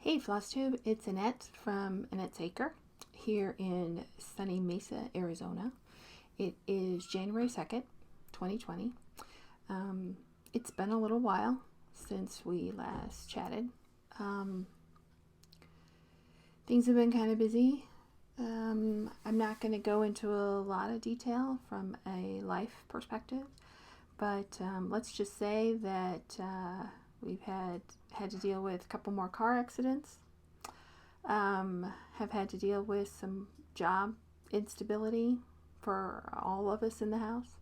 Hey FlossTube, it's Annette from Annette's Acre here in sunny Mesa, Arizona. It is January 2nd, 2020. It's been a little while since we last chatted. Things have been kind of busy. I'm not going to go into a lot of detail from a life perspective, but let's just say that we've had to deal with a couple more car accidents, have had to deal with some job instability for all of us in the house.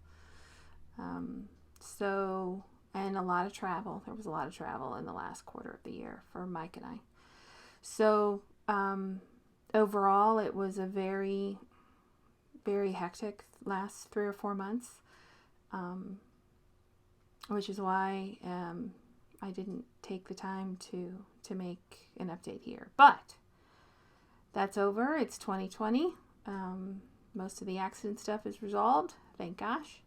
And a lot of travel. There was a lot of travel in the last quarter of the year for Mike and I. So overall, it was a very, very hectic last 3 or 4 months, which is why I didn't take the time to make an update here. But that's over. It's 2020. Most of the accident stuff is resolved, thank gosh.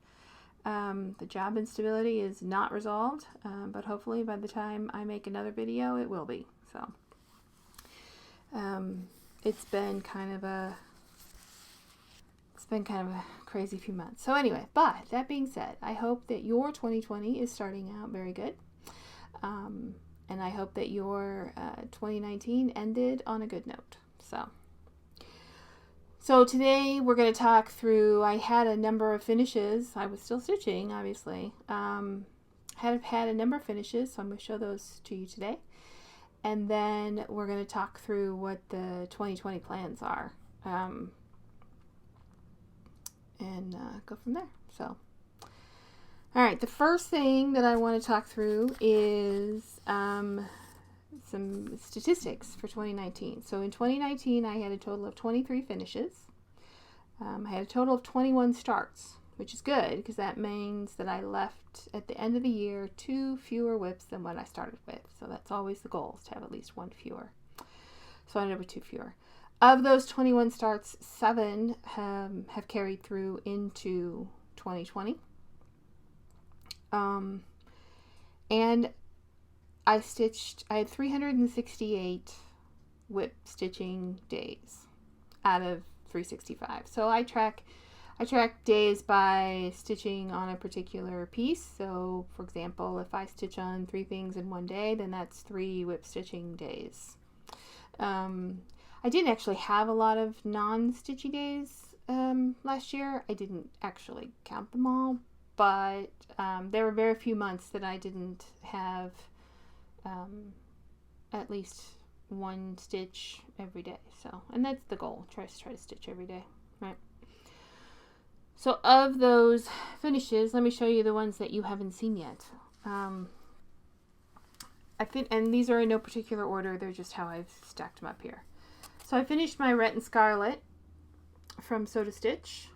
The job instability is not resolved, but hopefully by the time I make another video, it will be. So it's been kind of a crazy few months. So anyway, but that being said, I hope that your 2020 is starting out very good. And I hope that your 2019 ended on a good note. So today we're going to talk through, I had a number of finishes. I was still stitching, obviously. Had a number of finishes, so I'm going to show those to you today. And then we're going to talk through what the 2020 plans are. And go from there. So, all right, the first thing that I want to talk through is some statistics for 2019. So in 2019, I had a total of 23 finishes. I had a total of 21 starts, which is good because that means that I left at the end of the year 2 fewer whips than what I started with. So that's always the goal, is to have at least 1 fewer. So I ended up with 2 fewer. Of those 21 starts, 7 have carried through into 2020. And I had 368 whip stitching days out of 365. So I track days by stitching on a particular piece. So for example, if I stitch on 3 things in one day, then that's 3 whip stitching days. I didn't actually have a lot of non-stitchy days last year. I didn't actually count them all, but there were very few months that I didn't have at least 1 stitch every day. So, and that's the goal. Try to stitch every day, right? So of those finishes, let me show you the ones that you haven't seen yet. And these are in no particular order. They're just how I've stacked them up here. So I finished my Red and Scarlet from Sew to Stitch.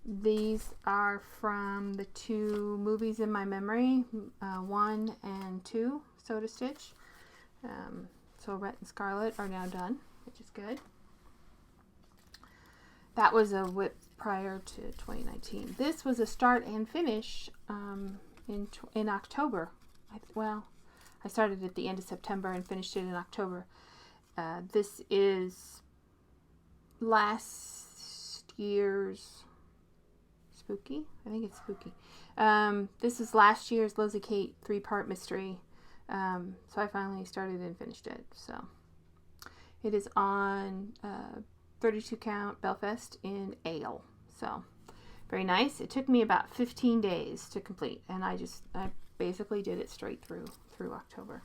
These are from the 2 movies in my memory, 1 and 2, Sew to Stitch. So Red and Scarlet are now done, which is good. That was a whip prior to 2019. This was a start and finish in October. I started at the end of September and finished it in October. This is last year's Spooky. I think it's Spooky. This is last year's Losey Kate 3-part mystery. So I finally started and finished it. So it is on 32 count Belfast in Ale. So very nice. It took me about 15 days to complete, and I basically did it straight through October.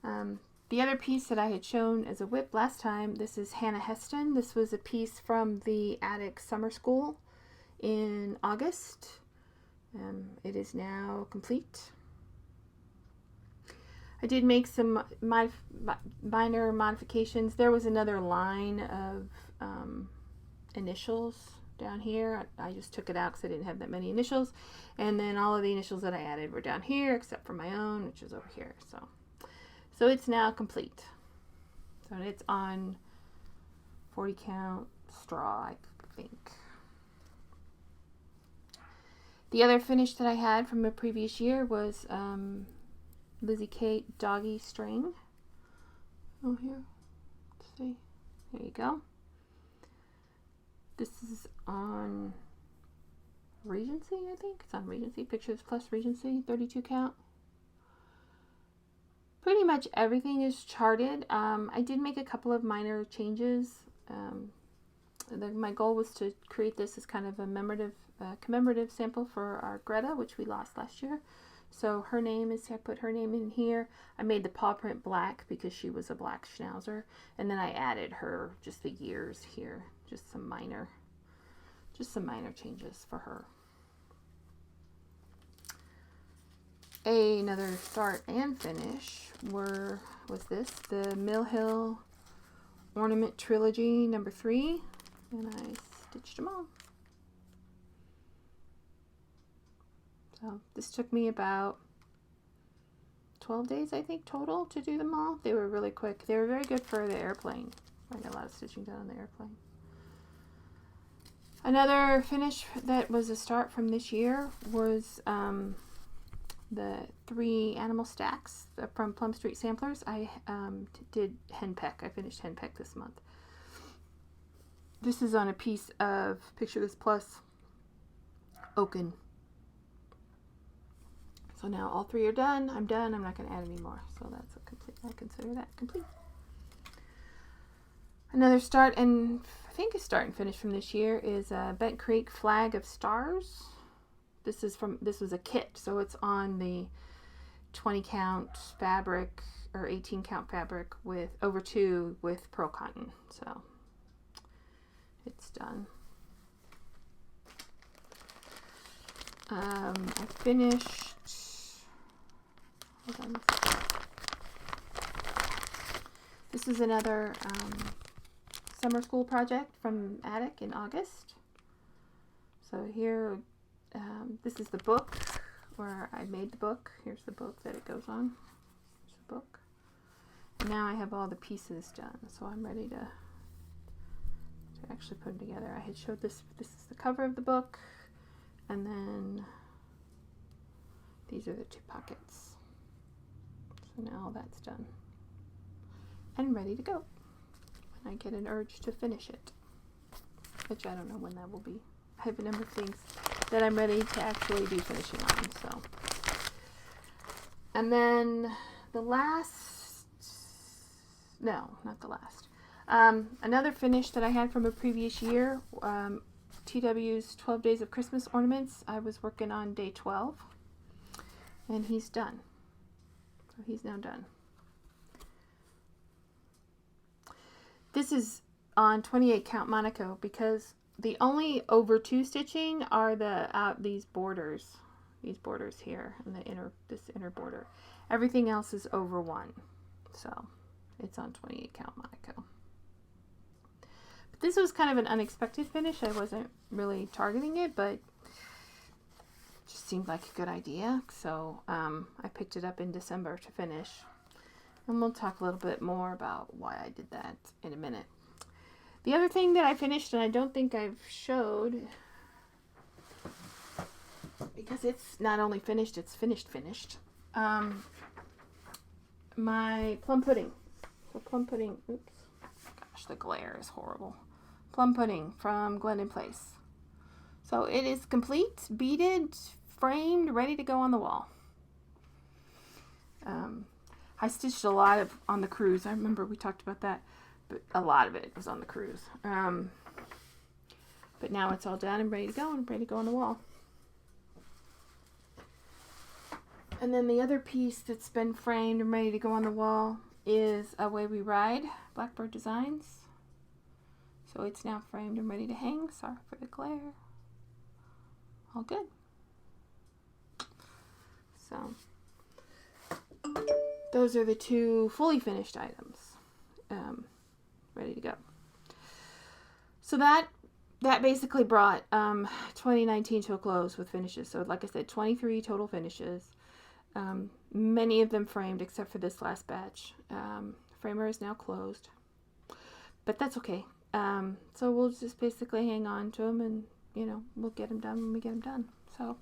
The other piece that I had shown as a whip last time, this is Hannah Heston. This was a piece from the Attic Summer School in August. It is now complete. I did make some minor modifications. There was another line of initials down here. I just took it out because I didn't have that many initials. And then all of the initials that I added were down here, except for my own, which is over here. So it's now complete. So it's on 40 count straw, I think. The other finish that I had from a previous year was Lizzie Kate doggy string. Oh, here. Let's see. There you go. This is on Regency, I think. It's on Regency. Pictures Plus Regency, 32 count. Pretty much everything is charted. I did make a couple of minor changes. My goal was to create this as kind of a commemorative sample for our Greta, which we lost last year. So her name is, I put her name in here. I made the paw print black because she was a black schnauzer. And then I added her, just the years here. Just some minor changes for her. Another start and finish was this, the Mill Hill Ornament Trilogy number 3. And I stitched them all. So this took me about 12 days, I think, total to do them all. They were really quick. They were very good for the airplane. I got a lot of stitching done on the airplane. Another finish that was a start from this year was the 3 animal stacks from Plum Street Samplers. I did henpeck. I finished henpeck this month. This is on a piece of Picture This Plus Oaken. So now all 3 are done. I'm done. I'm not going to add any more. So that's a complete. I consider that complete. Another start and I think a start and finish from this year is Bent Creek Flag of Stars. This was a kit, so it's on the 20 count fabric or 18 count fabric with over 2 with pearl cotton. So it's done. I finished. Hold on. This is another summer school project from Attic in August. So here, this is the book where I made the book. Here's the book that it goes on. Here's the book. And now I have all the pieces done, so I'm ready to actually put them together. I had showed this. This is the cover of the book, and then these are the 2 pockets. So now all that's done and ready to go. When I get an urge to finish it, which I don't know when that will be. I have a number of things that I'm ready to actually be finishing on. So, and then the last, no, not the last. Another finish that I had from a previous year, TW's 12 Days of Christmas Ornaments. I was working on day 12, and he's done. So he's now done. This is on 28 count Monaco because the only over 2 stitching are these borders here and this inner border. Everything else is over 1, so it's on 28 count Monaco. But this was kind of an unexpected finish. I wasn't really targeting it, but it just seemed like a good idea. So I picked it up in December to finish. And we'll talk a little bit more about why I did that in a minute. The other thing that I finished, and I don't think I've showed, because it's not only finished, it's finished. My plum pudding. So plum pudding, oops. Gosh, the glare is horrible. Plum pudding from Glendon Place. So it is complete, beaded, framed, ready to go on the wall. I stitched a lot on the cruise. I remember we talked about that, but a lot of it was on the cruise. But now it's all done and ready to go on the wall. And then the other piece that's been framed and ready to go on the wall is Away We Ride, Blackbird Designs. So it's now framed and ready to hang. Sorry for the glare. All good. So those are the 2 fully finished items, ready to go. So that basically brought 2019 to a close with finishes. So like I said, 23 total finishes, many of them framed except for this last batch. Framer is now closed, but that's okay. So we'll just basically hang on to them, and we'll get them done when we get them done. So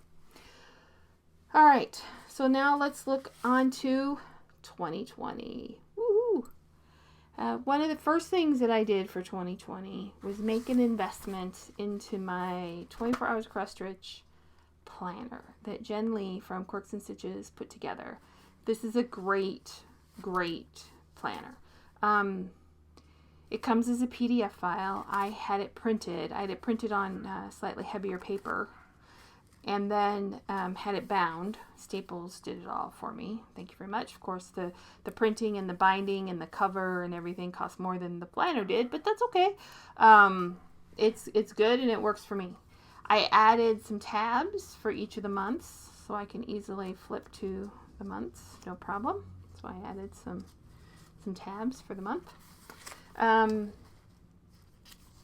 All right, so now let's look on to 2020. Woohoo! One of the first things that I did for 2020 was make an investment into my 24 Hours Cross Stitch planner that Jen Lee from Quirks and Stitches put together. This is a great planner. It comes as a PDF file. I had it printed. I had it printed on slightly heavier paper, and then had it bound. Staples did it all for me. Thank you very much. Of course, the printing and the binding and the cover and everything cost more than the planner did, but that's okay. It's good and it works for me. I added some tabs for each of the months so I can easily flip to the months, no problem. So I added some tabs for the month.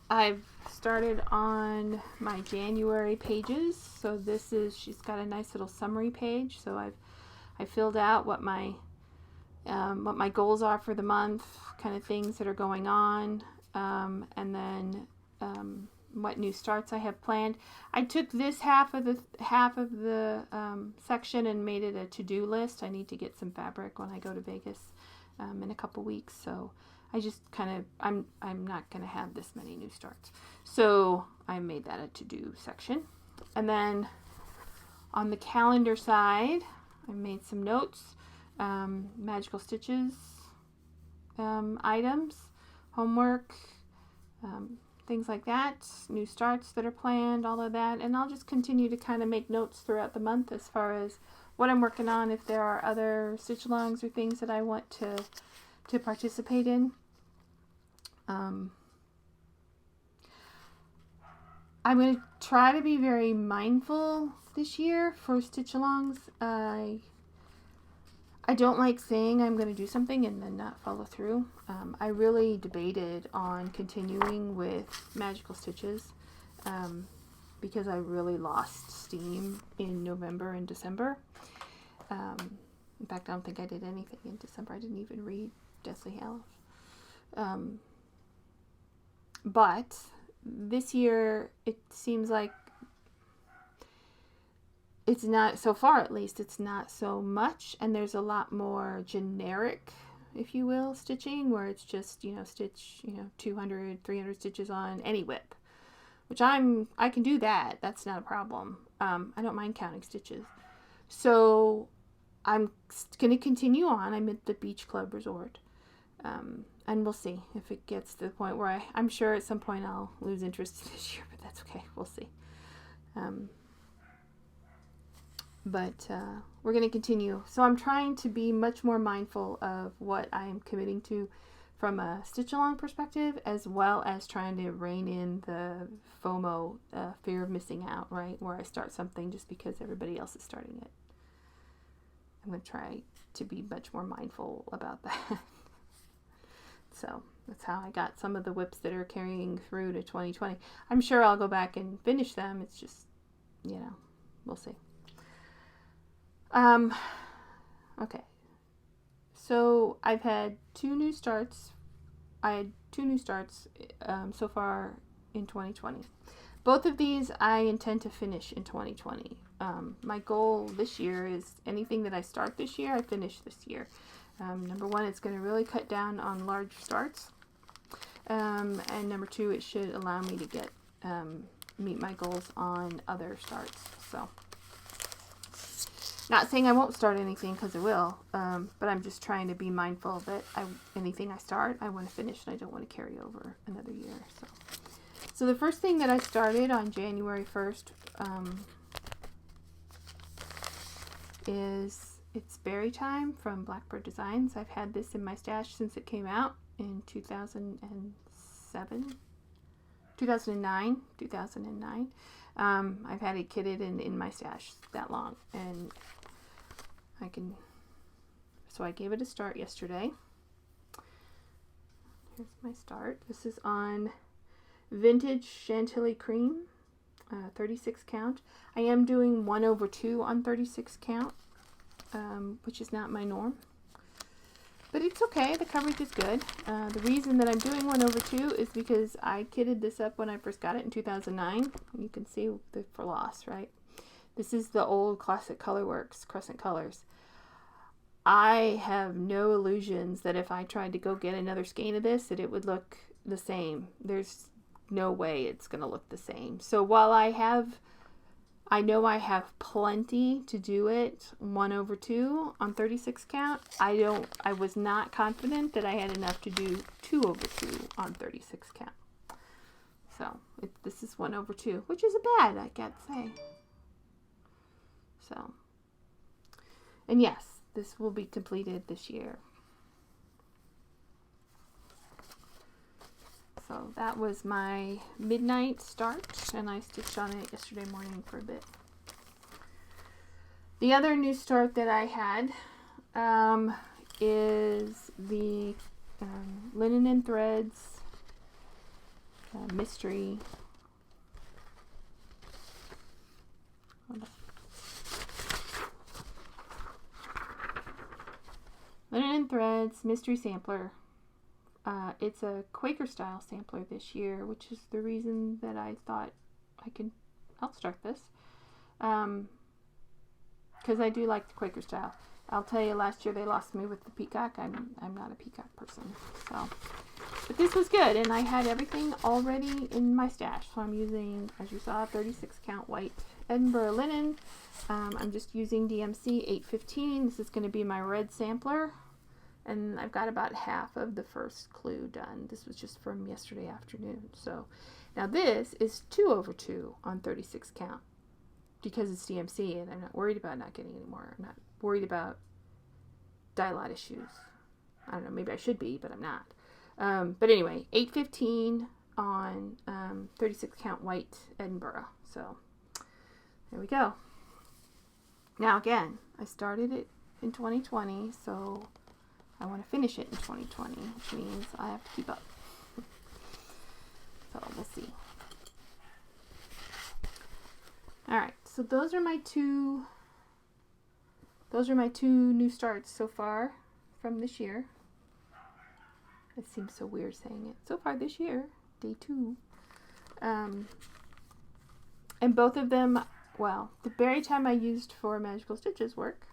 I've started on my January pages. So she's got a nice little summary page. So I filled out what my goals are for the month, kind of things that are going on, and then what new starts I have planned. I took this half of the section and made it a to-do list. I need to get some fabric when I go to Vegas in a couple weeks, so I just I'm not going to have this many new starts. So I made that a to-do section. And then on the calendar side, I made some notes, MagicalStitches items, homework, things like that, new starts that are planned, all of that. And I'll just continue to kind of make notes throughout the month as far as what I'm working on, if there are other stitch alongs or things that I want to participate in. I'm going to try to be very mindful this year for stitch alongs. I don't like saying I'm going to do something and then not follow through. I really debated on continuing with MagicalStitches because I really lost steam in November and December. In fact, I don't think I did anything in December. I didn't even read Deathly Hallows. But this year, it seems like it's not, so far at least, it's not so much, and there's a lot more generic, if you will, stitching, where it's just, stitch, 200, 300 stitches on any whip, which I can do that. That's not a problem. I don't mind counting stitches. So I'm going to continue on. I'm at the Beach Club Resort. And we'll see if it gets to the point where I'm sure at some point I'll lose interest this year, but that's okay. We'll see. But we're going to continue. So I'm trying to be much more mindful of what I am committing to from a stitch along perspective, as well as trying to rein in the FOMO, fear of missing out, right? Where I start something just because everybody else is starting it. I'm going to try to be much more mindful about that. So that's how I got some of the whips that are carrying through to 2020. I'm sure I'll go back and finish them. It's just, we'll see. Okay. So I've had two new starts. I had two new starts so far in 2020. Both of these I intend to finish in 2020. My goal this year is anything that I start this year, I finish this year. Number one, it's going to really cut down on large starts. And number two, it should allow me to meet my goals on other starts. So, not saying I won't start anything, because I will, but I'm just trying to be mindful that anything I start, I want to finish, and I don't want to carry over another year. So the first thing that I started on January 1st is It's Berry Time from Blackbird Designs. I've had this in my stash since it came out in 2009. I've had it kitted in my stash that long, and so I gave it a start yesterday. Here's my start. This is on Vintage Chantilly Cream, 36 count. I am doing 1/2 on 36 count. Which is not my norm, but it's okay. The coverage is good. The reason that I'm doing 1/2 is because I kitted this up when I first got it in 2009. You can see the floss, right? This is the old classic Colorworks Crescent Colors. I have no illusions that if I tried to go get another skein of this, that it would look the same. There's no way it's going to look the same. So while I know I have plenty to do it 1/2 on 36 count, I was not confident that I had enough to do 2/2 on 36 count. So this is 1/2, which isn't bad, I can't say. So, and yes, this will be completed this year. So that was my midnight start, and I stitched on it yesterday morning for a bit. The other new start that I had is the Linen and Threads Mystery. Linen and Threads Mystery Sampler. It's a Quaker style sampler this year, which is the reason that I thought I'll start this. Because I do like the Quaker style. I'll tell you, last year they lost me with the peacock. I'm not a peacock person. So, but this was good, and I had everything already in my stash. So I'm using, as you saw, 36 count white Edinburgh linen. I'm just using DMC 815. This is going to be my red sampler. And I've got about half of the first clue done. This was just from yesterday afternoon. So now this is 2/2 on 36 count because it's DMC, and I'm not worried about not getting any more. I'm not worried about dye lot issues. I don't know, maybe I should be, but I'm not. But anyway, 815 on 36 count white Edinburgh. So there we go. Now again, I started it in 2020, so I want to finish it in 2020, which means I have to keep up. So we'll see. All right, so those are my two new starts so far from this year. It seems so weird saying it. So far this year, day 2. And both of them, well, the berry time I used for Magical Stitches work.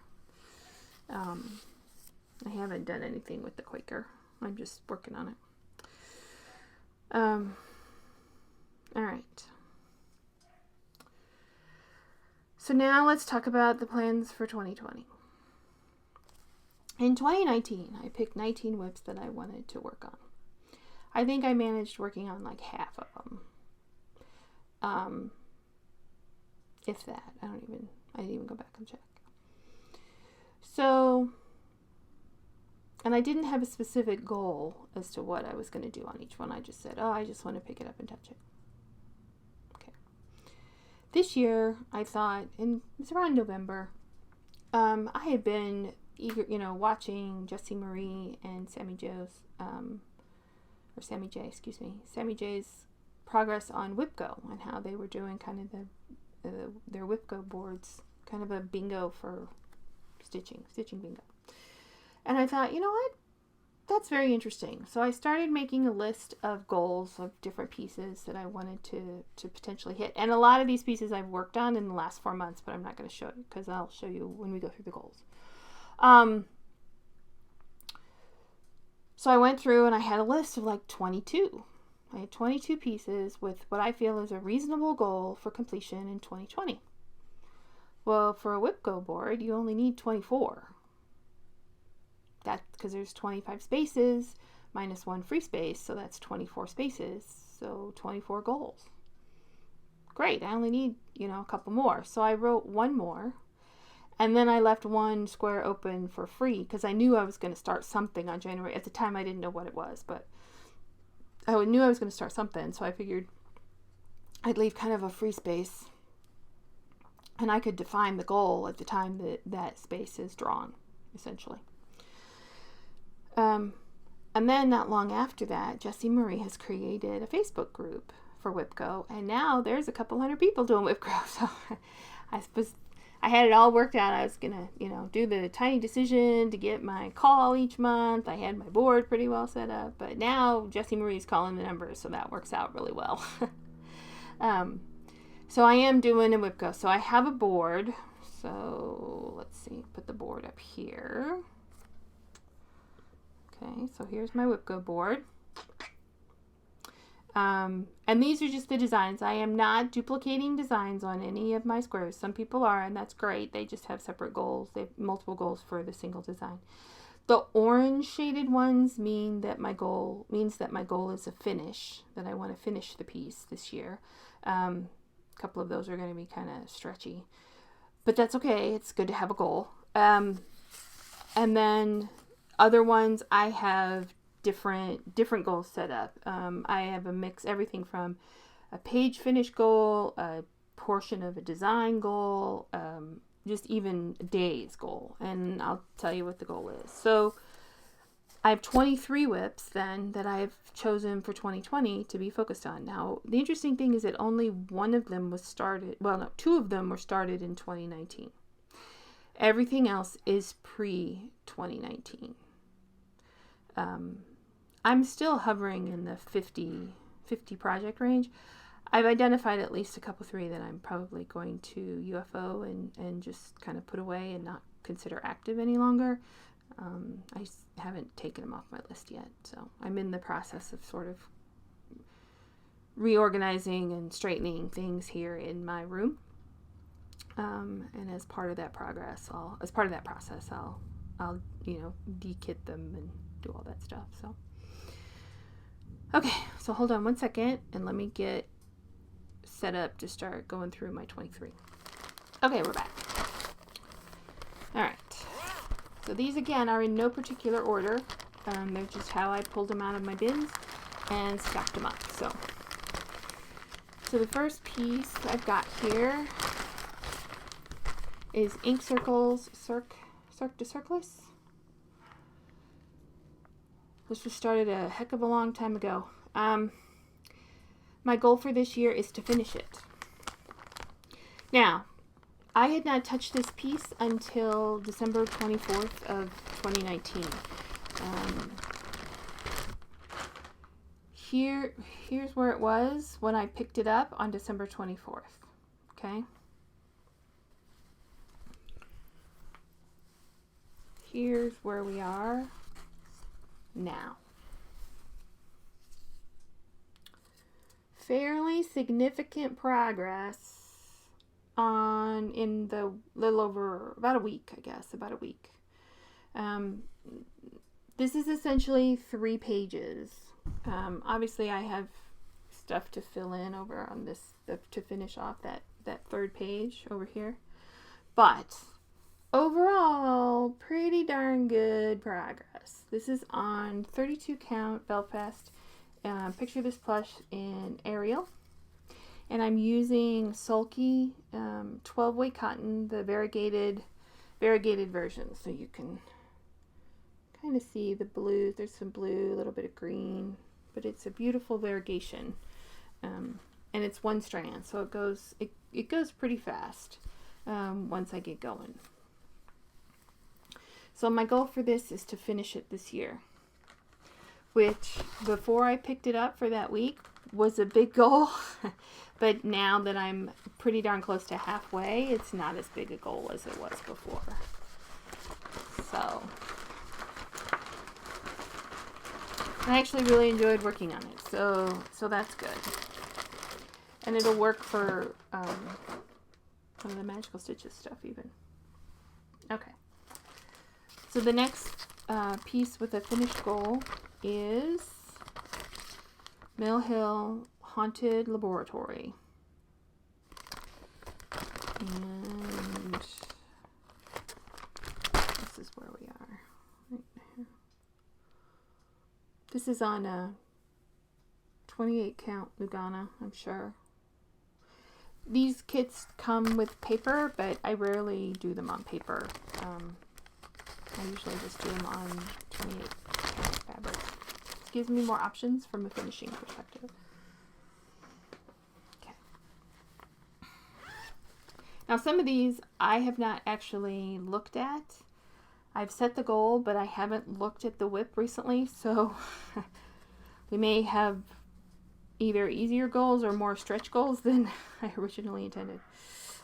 I haven't done anything with the Quaker. I'm just working on it. All right. So now let's talk about the plans for 2020. In 2019, I picked 19 whips that I wanted to work on. I think I managed working on like half of them. If that. I didn't even go back and check. So, and I didn't have a specific goal as to what I was going to do on each one. I just said, I just want to pick it up and touch it. Okay. This year, I thought, and it was around November, I had been eager, watching Jessie Marie and Sammy J's progress on WhipGo and how they were doing kind of their WhipGo boards, kind of a bingo for stitching bingo. And I thought, you know what? That's very interesting. So I started making a list of goals of different pieces that I wanted to potentially hit. And a lot of these pieces I've worked on in the last 4 months, but I'm not going to show you because I'll show you when we go through the goals. So I went through and I had a list of like 22. I had 22 pieces with what I feel is a reasonable goal for completion in 2020. Well, for a WhipGo board, you only need 24. That's because there's 25 spaces minus 1 free space, so that's 24 spaces, so 24 goals. Great, I only need, a couple more. So I wrote one more, and then I left one square open for free because I knew I was going to start something on January. At the time, I didn't know what it was, but I knew I was going to start something, so I figured I'd leave kind of a free space, and I could define the goal at the time that space is drawn, essentially. And then not long after that, Jessie Marie has created a Facebook group for WhipGo, and now there's a couple hundred people doing WhipGo. So I suppose I had it all worked out. I was gonna, do the tiny decision to get my call each month. I had my board pretty well set up, but now Jessie Marie's calling the numbers, so that works out really well. So I am doing a whip go. So I have a board. So let's see, put the board up here. Okay, so here's my whip go board. And these are just the designs. I am not duplicating designs on any of my squares. Some people are, and that's great. They just have separate goals. They have multiple goals for the single design. The orange shaded ones means that my goal is a finish, that I want to finish the piece this year. A couple of those are going to be kind of stretchy, but that's okay. It's good to have a goal. And then other ones I have different goals set up. I have a mix, everything from a page finish goal, a portion of a design goal, just even a day's goal, and I'll tell you what the goal is. So I have 23 whips then that I've chosen for 2020 to be focused on. Now, the interesting thing is that only one of them was started, well, no, 2 of them were started in 2019. Everything else is pre-2019. I'm still hovering in the 50 project range. I've identified at least a couple 3 that I'm probably going to UFO and just kind of put away and not consider active any longer. I haven't taken them off my list yet, so I'm in the process of sort of reorganizing and straightening things here in my room. And as part of that process, I'll de-kit them and do all that stuff. So, okay, so hold on one second and let me get set up to start going through my 23. Okay, we're back. All right. So these again are in no particular order. They're just how I pulled them out of my bins and stacked them up. So the first piece I've got here is Ink Circles Cirque du Circus. This was started a heck of a long time ago. My goal for this year is to finish it. Now, I had not touched this piece until December 24th of 2019. Here's where it was when I picked it up on December 24th. Okay? Here's where we are now. Fairly significant progress in the little over about a week, I guess, about a week. This is essentially 3 pages. Obviously I have stuff to fill in over on this to finish off that 3rd page over here, but overall pretty darn good progress. This is on 32 count Belfast. Picture this plush in Arial. And I'm using Sulky 12 weight cotton, the variegated version. So you can kind of see the blue. There's some blue, a little bit of green, but it's a beautiful variegation. And it's 1 strand, so it goes pretty fast once I get going. So my goal for this is to finish it this year, which before I picked it up for that week was a big goal. But now that I'm pretty darn close to halfway, it's not as big a goal as it was before. So I actually really enjoyed working on it. So that's good. And it'll work for some of the Magical Stitches stuff even. Okay. So the next piece with a finished goal is Mill Hill Haunted Laboratory. And this is where we are. Right here. This is on a 28 count Lugana, I'm sure. These kits come with paper, but I rarely do them on paper. I usually just do them on 28 count fabric. This gives me more options from a finishing perspective. Okay. Now some of these I have not actually looked at. I've set the goal, but I haven't looked at the whip recently, so we may have either easier goals or more stretch goals than I originally intended.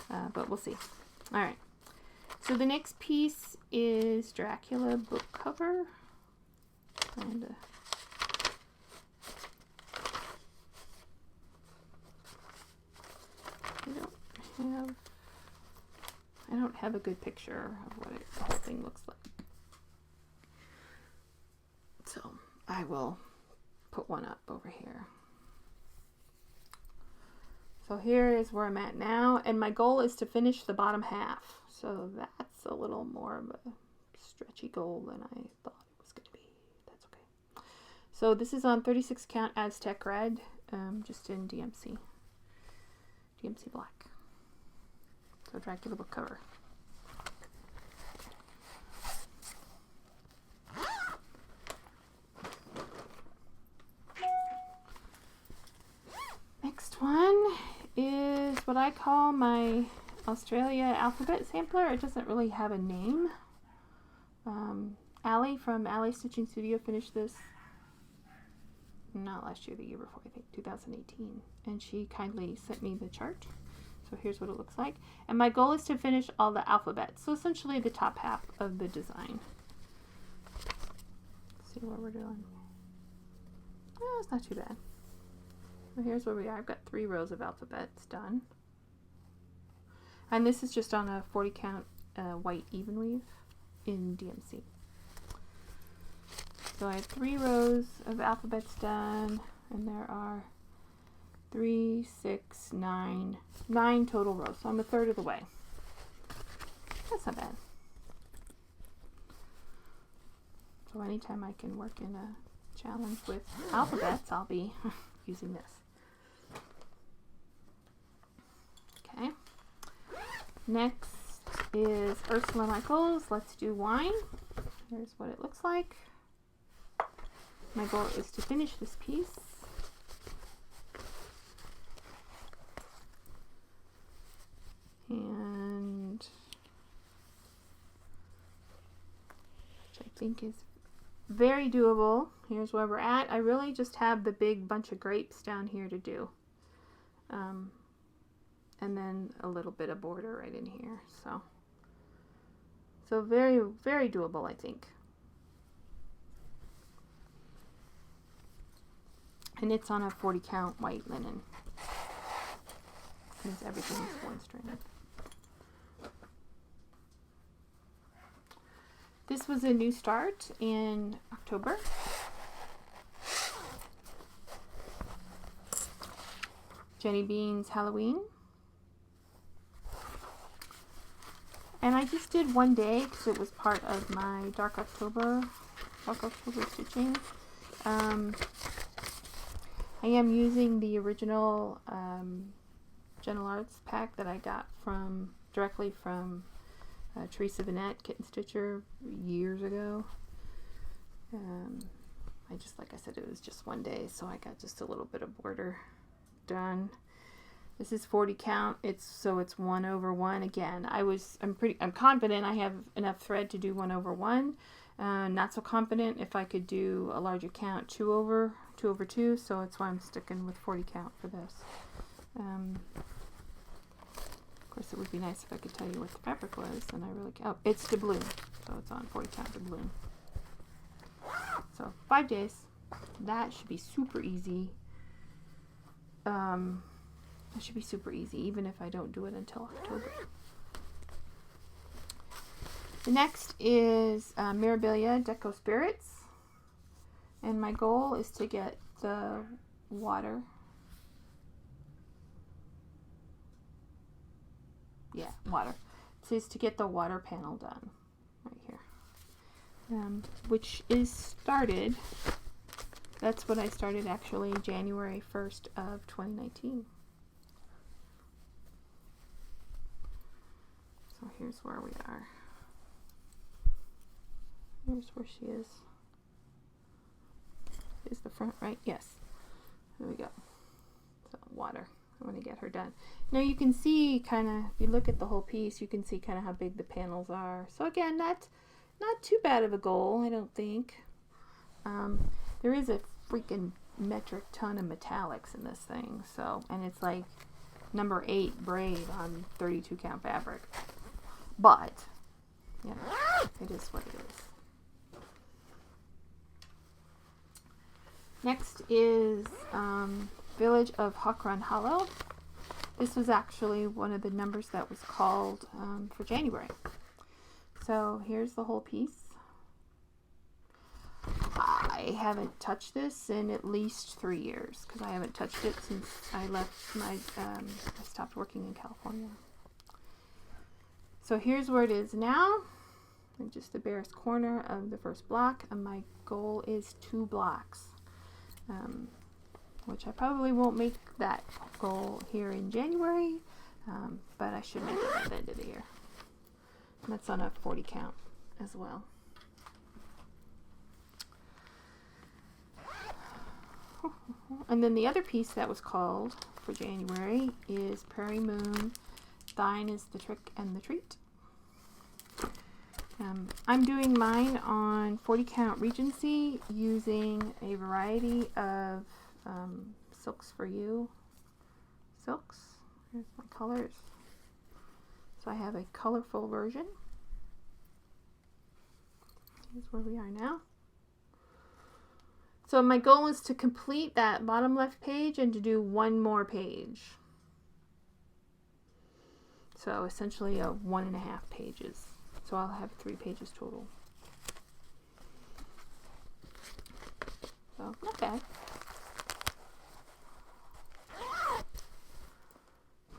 But we'll see. All right. So the next piece is Dracula book cover. And I don't have a good picture of what the whole thing looks like. So I will put one up over here. So here is where I'm at now, and my goal is to finish the bottom half. So that's a little more of a stretchy goal than I thought it was going to be. That's okay. So this is on 36 count Aztec red, just in DMC black. So Dracula book cover. Next one is what I call my Australia alphabet sampler. It doesn't really have a name. Allie from Allie Stitching Studio finished this not last year, the year before, I think 2018, and she kindly sent me the chart. So here's what it looks like, and my goal is to finish all the alphabets, so essentially the top half of the design. Let's see what we're doing. Oh, it's not too bad. Well, here's where we are. I've got 3 rows of alphabets done. And this is just on a 40 count white even weave in DMC. So I have 3 rows of alphabets done, and there are 3, 6, 9 total rows. So I'm a third of the way. That's not bad. So anytime I can work in a challenge with alphabets, I'll be using this. Okay. Next is Ursula Michaels' Let's Do Wine. Here's what it looks like. My goal is to finish this piece. And which I think is very doable. Here's where we're at. I really just have the big bunch of grapes down here to do. And then a little bit of border right in here. So very, very doable, I think. And it's on a 40 count white linen. Because everything is 1 string. This was a new start in October. Jenny Bean's Halloween. And I just did one day because it was part of my Dark October stitching. I am using the original Gentle Arts pack that I got directly from Teresa Vanette, Kitten Stitcher, years ago. Like I said, it was just one day, so I got just a little bit of border done. This is 40 count. It's 1/1. Again, I'm confident I have enough thread to do 1/1. Not so confident if I could do a larger count, 2/2. So that's why I'm sticking with 40 count for this. Of course, it would be nice if I could tell you what the fabric was, and I really can't. Oh, it's doubloon, so it's on 40 count doubloon. So 5 days. That should be super easy. That should be super easy, even if I don't do it until October. The next is Mirabilia Deco Spirits. And my goal is to get the water. Yeah, water. So it's to get the water panel done right here. Which is started. That's what I started actually January 1st of 2019. So here's where we are. Here's where she is. Is the front right? Yes. There we go. So water. I want to get her done. Now you can see kind of, if you look at the whole piece, you can see kind of how big the panels are. So again, not too bad of a goal, I don't think. There is a freaking metric ton of metallics in this thing. So, and it's like number 8 braid on 32 count fabric. But, you know, it is what it is. Next is Village of Hawk Run Hollow. This was actually one of the numbers that was called for January. So here's the whole piece. I haven't touched this in at least 3 years because I haven't touched it since I left my, I stopped working in California. So here's where it is now. Just the barest corner of the first block, and my goal is 2 blocks, which I probably won't make that goal here in January, but I should make it by the end of the year. And that's on a 40 count as well. And then the other piece that was called for January is Prairie Moon, Thine is the Trick and the Treat. I'm doing mine on 40 count Regency using a variety of Silks for You silks. Here's my colors. So I have a colorful version. Here's where we are now. So my goal is to complete that bottom left page and to do 1 more page. So essentially 1.5 pages. So I'll have 3 pages total. So not bad.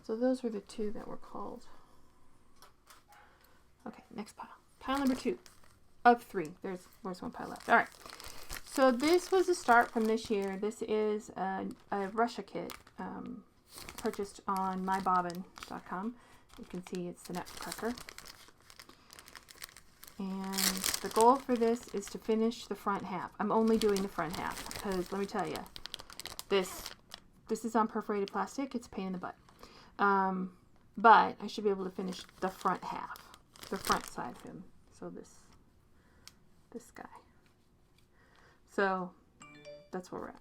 So those were the 2 that were called. Okay, next pile. Pile number 2 of 3. There's 1 pile left. All right. So this was a start from this year. This is a Russia kit purchased on mybobbin.com. You can see it's the nutcracker. And the goal for this is to finish the front half. I'm only doing the front half because let me tell you, this is on perforated plastic. It's a pain in the butt. But I should be able to finish the front half, the front side of him. So this guy. So that's where we're at.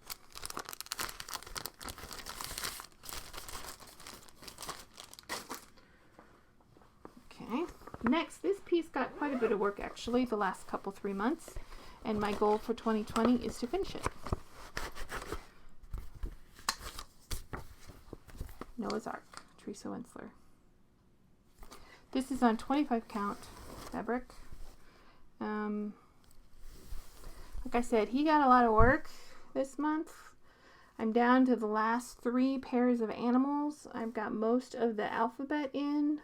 Okay. Next, this piece got quite a bit of work actually the last 3 months, and my goal for 2020 is to finish it. Noah's Ark, Teresa Winsler. This is on 25 count fabric. Like I said, he got a lot of work this month. I'm down to the last 3 pairs of animals. I've got most of the alphabet in.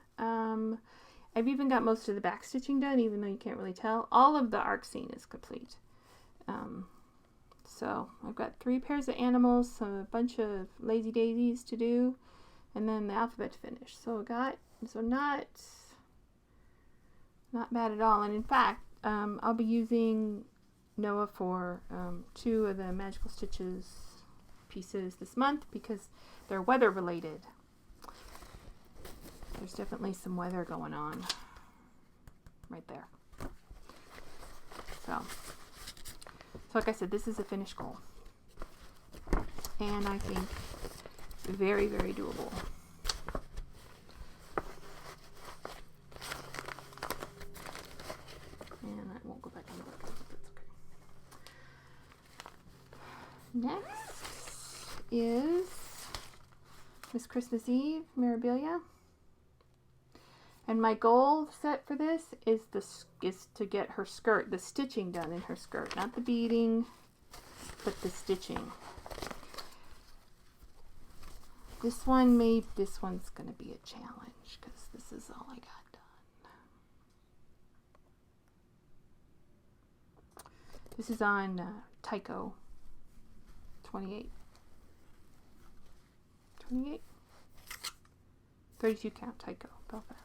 I've even got most of the back stitching done, even though you can't really tell. All of the arc scene is complete. So I've got 3 pairs of animals, a bunch of lazy daisies to do, and then the alphabet to finish. So not bad at all. And in fact, I'll be using Noah for 2 of the MagicalStitches pieces this month because they're weather related. There's definitely some weather going on right there. So like I said, this is a finished goal. And I think very, very doable. And I won't go back and look, but that's okay. Next is Miss Christmas Eve, Mirabilia. And my goal set for this is to get her skirt, the stitching done in her skirt. Not the beading, but the stitching. This one's going to be a challenge because this is all I got done. This is on Tyco 28. 32 count Tyco, Belfast.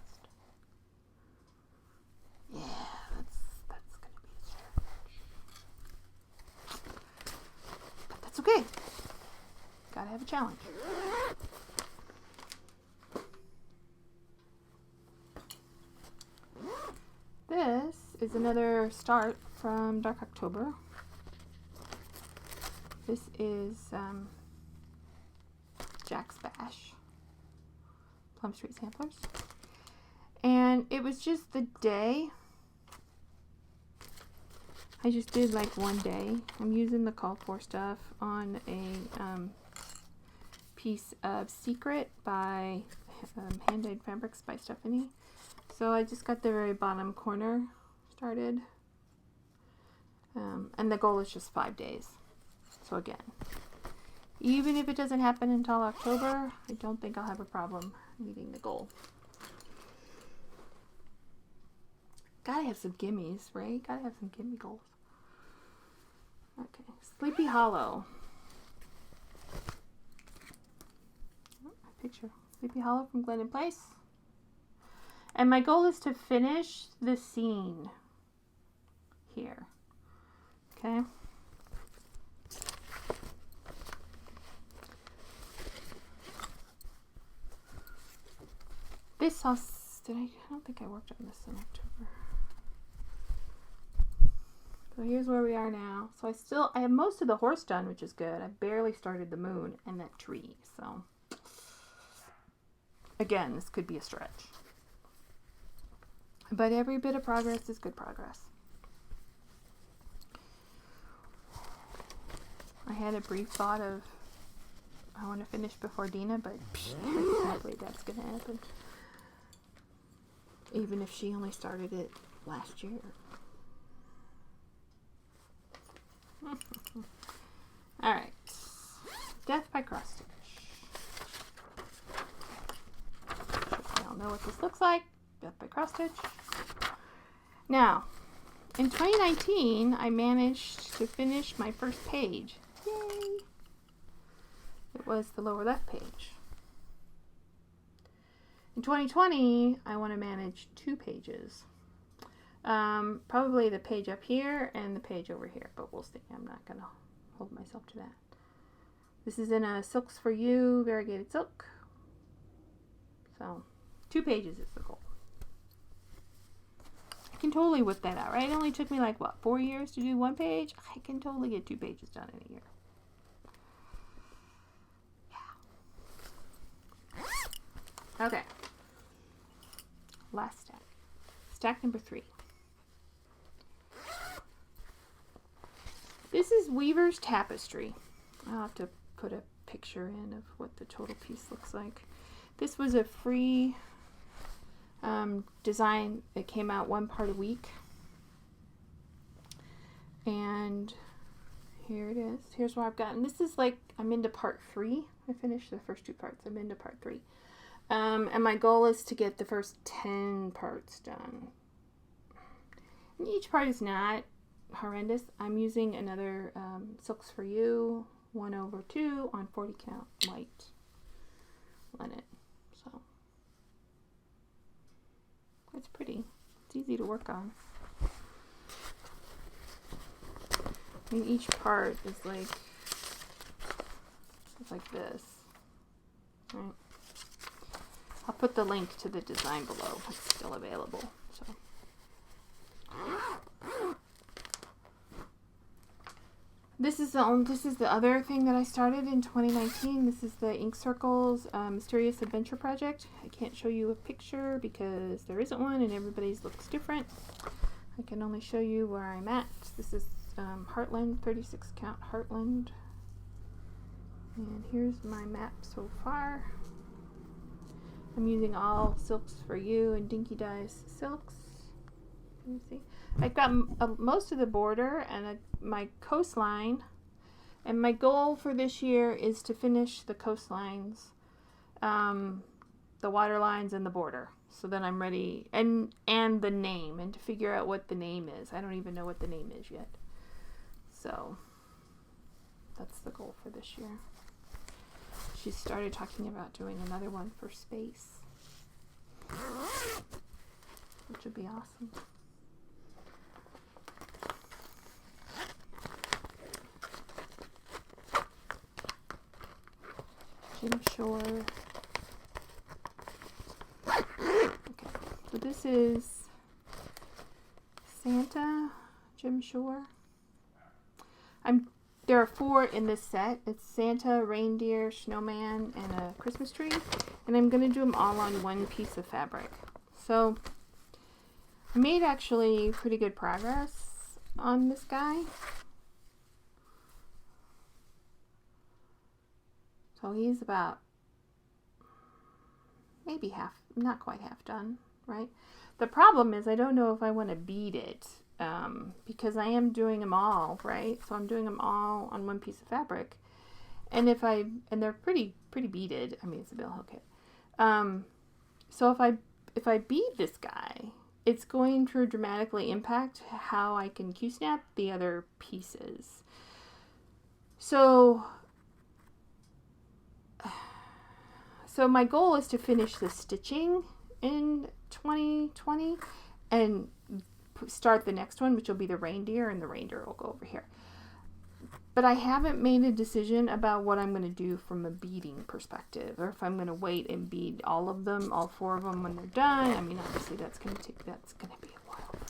Yeah, that's going to be a challenge. But that's okay. Gotta have a challenge. This is another start from Dark October. This is Jack's Bash Plum Street Samplers. And it was just the day. I just did like one day. I'm using the called for stuff on a piece of Secret by Hand-Dyed Fabrics by Stephanie. So I just got the very bottom corner started. And the goal is just 5 days. So again, even if it doesn't happen until October, I don't think I'll have a problem meeting the goal. Gotta have some gimmies, right? Gotta have some gimme goals. Okay, Sleepy Hollow. Oh, picture Sleepy Hollow from Glendon Place. And my goal is to finish the scene here. Okay. This sauce, I don't think I worked on this in October. So here's where we are now. So I have most of the horse done, which is good. I barely started the moon and that tree. So again, this could be a stretch. But every bit of progress is good progress. I had a brief thought of I want to finish before Dina, but exactly that's going to happen. Even if she only started it last year. Alright. Death by Cross Stitch. You all know what this looks like. Death by Cross Stitch. Now, in 2019, I managed to finish my first page. Yay! It was the lower left page. In 2020, I want to manage 2 pages. Probably the page up here and the page over here, but we'll see. I'm not going to hold myself to that. This is in a Silks for You variegated silk. So, 2 pages is the goal. I can totally whip that out, right? It only took me like, what, 4 years to do 1 page? I can totally get 2 pages done in a year. Yeah. Okay. Last stack. Stack number 3. This is Weaver's Tapestry. I'll have to put a picture in of what the total piece looks like. This was a free design that came out 1 part a week. And here it is. Here's what I've gotten. This is like, I'm into part 3. I finished the first 2 parts. I'm into part 3. And my goal is to get the first 10 parts done. And each part is not horrendous. I'm using another Silks for You 1/2 on 40 count white linen. So it's pretty. It's easy to work on. I mean, each part is like this. Right. I'll put the link to the design below. It's still available. So. This is the other thing that I started in 2019. This is the Ink Circles Mysterious Adventure Project. I can't show you a picture because there isn't one and everybody's looks different. I can only show you where I'm at. This is Heartland, 36 count Heartland. And here's my map so far. I'm using all Silks for You and Dinky Dyes silks. Let me see. I've got most of the border and my coastline. And my goal for this year is to finish the coastlines, the water lines, and the border. So then I'm ready. And the name. And to figure out what the name is. I don't even know what the name is yet. So that's the goal for this year. She started talking about doing another one for space, which would be awesome. Jim Shore. Okay, so this is Santa, Jim Shore. I'm there are 4 in this set. It's Santa, reindeer, snowman, and a Christmas tree. And I'm going to do them all on one piece of fabric. So I made actually pretty good progress on this guy. So he's about maybe half, not quite half done, right? The problem is I don't know if I want to bead it because I am doing them all, right? So I'm doing them all on one piece of fabric. And and they're pretty beaded. I mean, it's a bill hook kit. So if I bead this guy, it's going to dramatically impact how I can Q-snap the other pieces. So my goal is to finish the stitching in 2020 and start the next one, which will be the reindeer, and the reindeer will go over here. But I haven't made a decision about what I'm going to do from a beading perspective, or if I'm going to wait and bead all of them, all 4 of them when they're done. I mean, obviously that's going to be a while from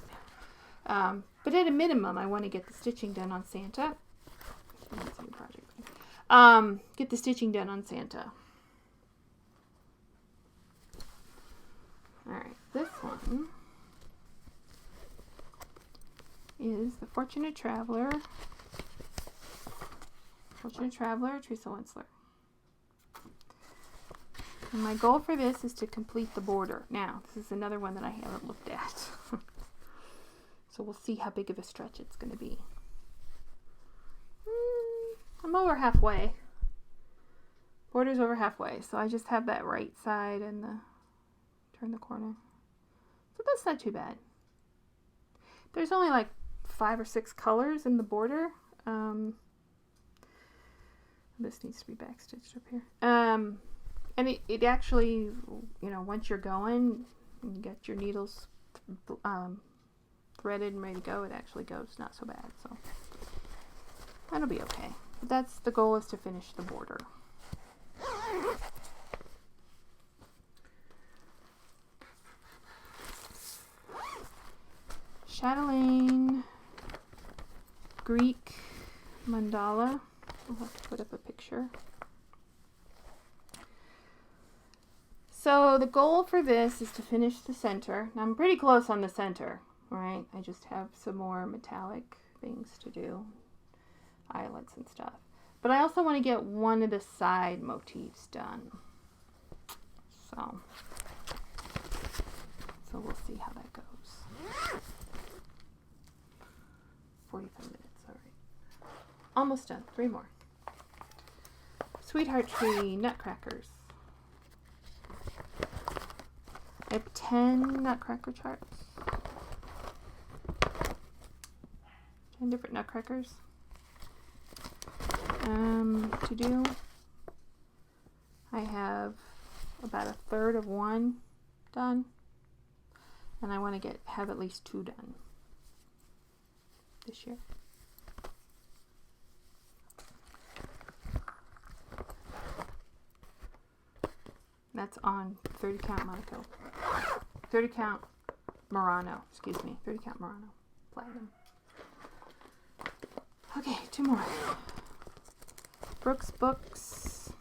now. But at a minimum, I want to get the stitching done on Santa. That's a new project. Get the stitching done on Santa. All right, this one is the Fortunate Traveler. Teresa Winsler. And my goal for this is to complete the border. Now, this is another one that I haven't looked at. So we'll see how big of a stretch it's going to be. I'm over halfway. Border's over halfway, so I just have that right side and turn the corner. So that's not too bad. There's only like 5 or 6 colors in the border. This needs to be backstitched up here. And it actually, you know, once you're going, and you get your needles threaded and ready to go, it actually goes not so bad. So that'll be okay. But that's the goal, is to finish the border. Chatelaine Greek mandala. I'll have to put up a picture. So the goal for this is to finish the center. Now I'm pretty close on the center, right? I just have some more metallic things to do, eyelets and stuff. But I also want to get one of the side motifs done. So we'll see how that goes. 45 minutes, all right. Almost done, 3 more. Sweetheart Tree Nutcrackers. I have 10 nutcracker charts. 10 different nutcrackers to do. I have about 1/3 of one done, and I want to have at least 2 done this year. That's on 30 count Monaco. 30 count Murano, excuse me. 30 count Murano. Platinum. Okay, 2 more. Brooks Books.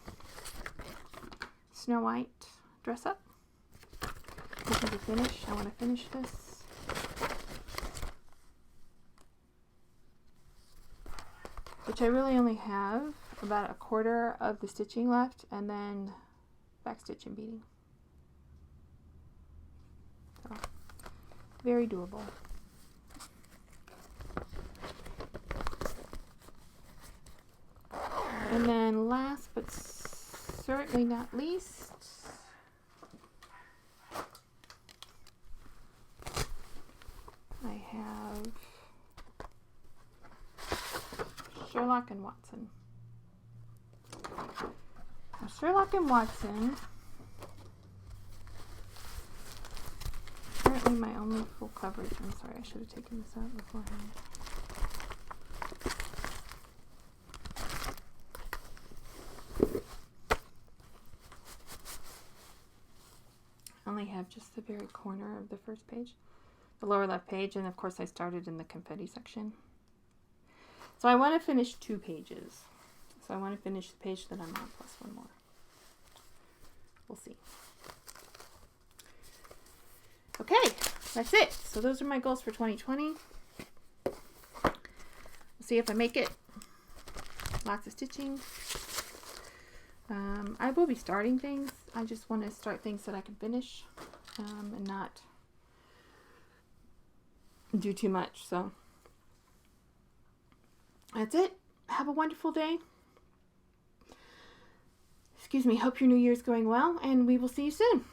Snow White dress up. This is a finish. I want to finish this. Which I really only have about 1/4 of the stitching left, and then backstitch and beading. So, very doable. And then last but certainly not least, I have Sherlock and Watson. Now, Sherlock and Watson, apparently my only full coverage. I'm sorry, I should have taken this out beforehand. I only have just the very corner of the first page, the lower left page, and of course I started in the confetti section. So I want to finish 2 pages. So I want to finish the page that I'm on plus 1 more. We'll see. Okay, that's it. So those are my goals for 2020. We'll see if I make it. Lots of stitching. I will be starting things. I just want to start things that I can finish and not do too much. So that's it. Have a wonderful day. Excuse me. Hope your New Year's going well, and we will see you soon.